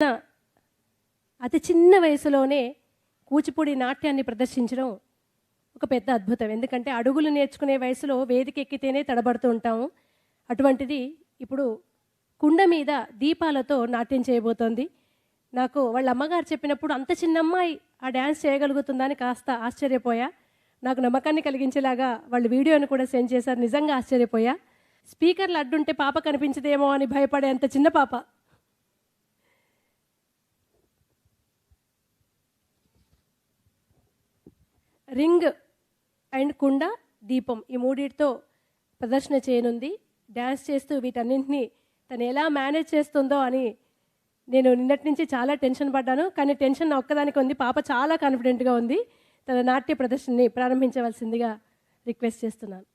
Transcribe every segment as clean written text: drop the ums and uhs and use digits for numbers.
అతి చిన్న వయసులోనే కూచిపూడి నాట్యాన్ని ప్రదర్శించడం ఒక పెద్ద అద్భుతం. ఎందుకంటే అడుగులు నేర్చుకునే వయసులో వేదిక ఎక్కితేనే తడబడుతూ ఉంటాము. అటువంటిది ఇప్పుడు కుండ మీద దీపాలతో నాట్యం చేయబోతోంది. నాకు వాళ్ళ అమ్మగారు చెప్పినప్పుడు అంత చిన్న అమ్మాయి ఆ డ్యాన్స్ చేయగలుగుతుందని కాస్త ఆశ్చర్యపోయా. నాకు నమ్మకాన్ని కలిగించేలాగా వాళ్ళు వీడియోని కూడా సెండ్ చేశారు. నిజంగా ఆశ్చర్యపోయా. స్పీకర్లు అడ్డుంటే పాప కనిపించదేమో అని భయపడే అంత చిన్న పాప. రింగ్ అండ్ కుండ, దీపం ఈ మూడిటితో ప్రదర్శన చేయనుంది. డ్యాన్స్ చేస్తూ వీటన్నింటినీ తను ఎలా మేనేజ్ చేస్తుందో అని నేను నిన్నటి నుంచి చాలా టెన్షన్ పడ్డాను. కానీ టెన్షన్ నా ఒక్కదానికి ఉంది. పాప చాలా కాన్ఫిడెంట్గా ఉంది. తన నాట్య ప్రదర్శనని ప్రారంభించవలసిందిగా రిక్వెస్ట్ చేస్తున్నాను.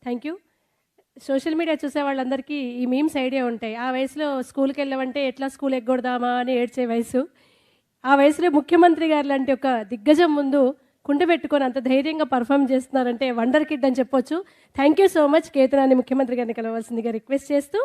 Thank you. సోషల్ మీడియా చూసే వాళ్ళందరికీ ఈ మీమ్స్ ఐడియా ఉంటాయి. ఆ వయసులో స్కూల్కి వెళ్ళమంటే ఎట్లా స్కూల్ ఎగ్గొడదామా అని ఏడ్చే వయసు. ఆ వయసులో ముఖ్యమంత్రి గారు లాంటి ఒక దిగ్గజం ముందు కుండ పెట్టుకొని అంత ధైర్యంగా పర్ఫామ్ చేస్తున్నారంటే వండర్ కిడ్ అని చెప్పొచ్చు. Thank you so much. కేతనాన్ని ముఖ్యమంత్రి గారిని కలవాల్సిందిగా రిక్వెస్ట్ చేస్తూ